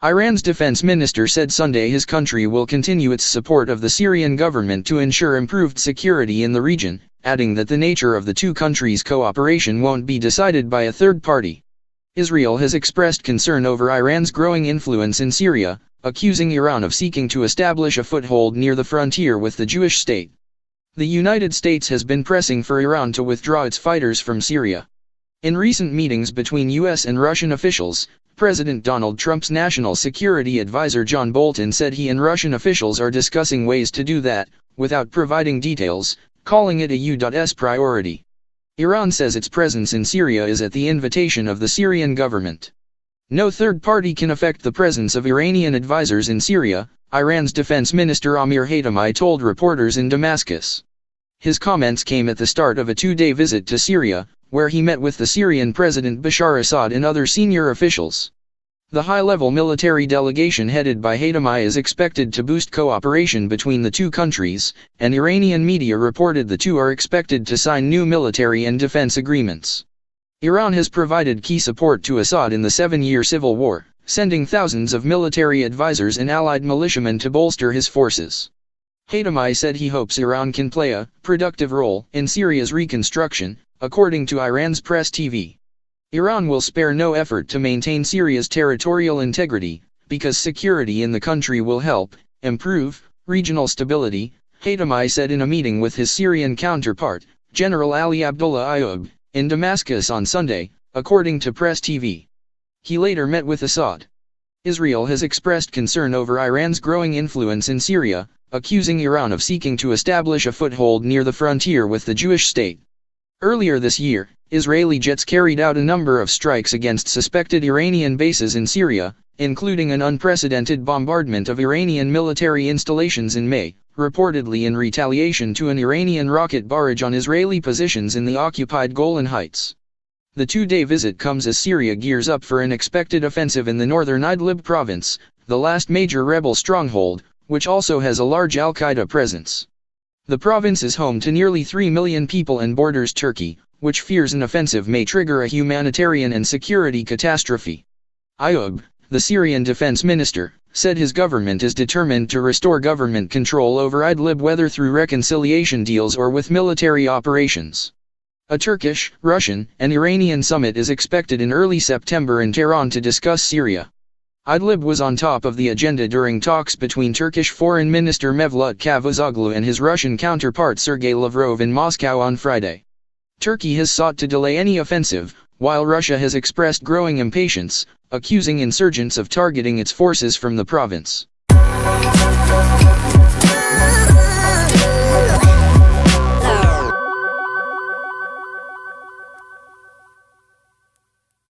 Iran's defense minister said Sunday his country will continue its support of the Syrian government to ensure improved security in the region, adding that the nature of the two countries' cooperation won't be decided by a third party. Israel has expressed concern over Iran's growing influence in Syria, accusing Iran of seeking to establish a foothold near the frontier with the Jewish state. The United States has been pressing for Iran to withdraw its fighters from Syria. In recent meetings between U.S. and Russian officials, President Donald Trump's national security advisor John Bolton said he and Russian officials are discussing ways to do that, without providing details, calling it a U.S. priority. Iran says its presence in Syria is at the invitation of the Syrian government. No third party can affect the presence of Iranian advisors in Syria, Iran's defense minister Amir Hatami told reporters in Damascus. His comments came at the start of a two-day visit to Syria, where he met with the Syrian President Bashar al-Assad and other senior officials. The high-level military delegation headed by Hatami is expected to boost cooperation between the two countries, and Iranian media reported the two are expected to sign new military and defense agreements. Iran has provided key support to Assad in the 7-year civil war, sending thousands of military advisors and allied militiamen to bolster his forces. Hatami said he hopes Iran can play a productive role in Syria's reconstruction, according to Iran's press TV. Iran will spare no effort to maintain Syria's territorial integrity, because security in the country will help improve regional stability, Hatami said in a meeting with his Syrian counterpart, General Ali Abdullah Ayoub, in Damascus on Sunday, according to press TV. He later met with Assad. Israel has expressed concern over Iran's growing influence in Syria, accusing Iran of seeking to establish a foothold near the frontier with the Jewish state. Earlier this year, Israeli jets carried out a number of strikes against suspected Iranian bases in Syria, including an unprecedented bombardment of Iranian military installations in May, reportedly in retaliation to an Iranian rocket barrage on Israeli positions in the occupied Golan Heights. The two-day visit comes as Syria gears up for an expected offensive in the northern Idlib province, the last major rebel stronghold, which also has a large al-Qaeda presence. The province is home to nearly 3 million people and borders Turkey, which fears an offensive may trigger a humanitarian and security catastrophe. Ayoub, the Syrian defense minister, said his government is determined to restore government control over Idlib whether through reconciliation deals or with military operations. A Turkish, Russian, and Iranian summit is expected in early September in Tehran to discuss Syria. Idlib was on top of the agenda during talks between Turkish Foreign Minister Mevlut Cavusoglu and his Russian counterpart Sergei Lavrov in Moscow on Friday. Turkey has sought to delay any offensive, while Russia has expressed growing impatience, accusing insurgents of targeting its forces from the province.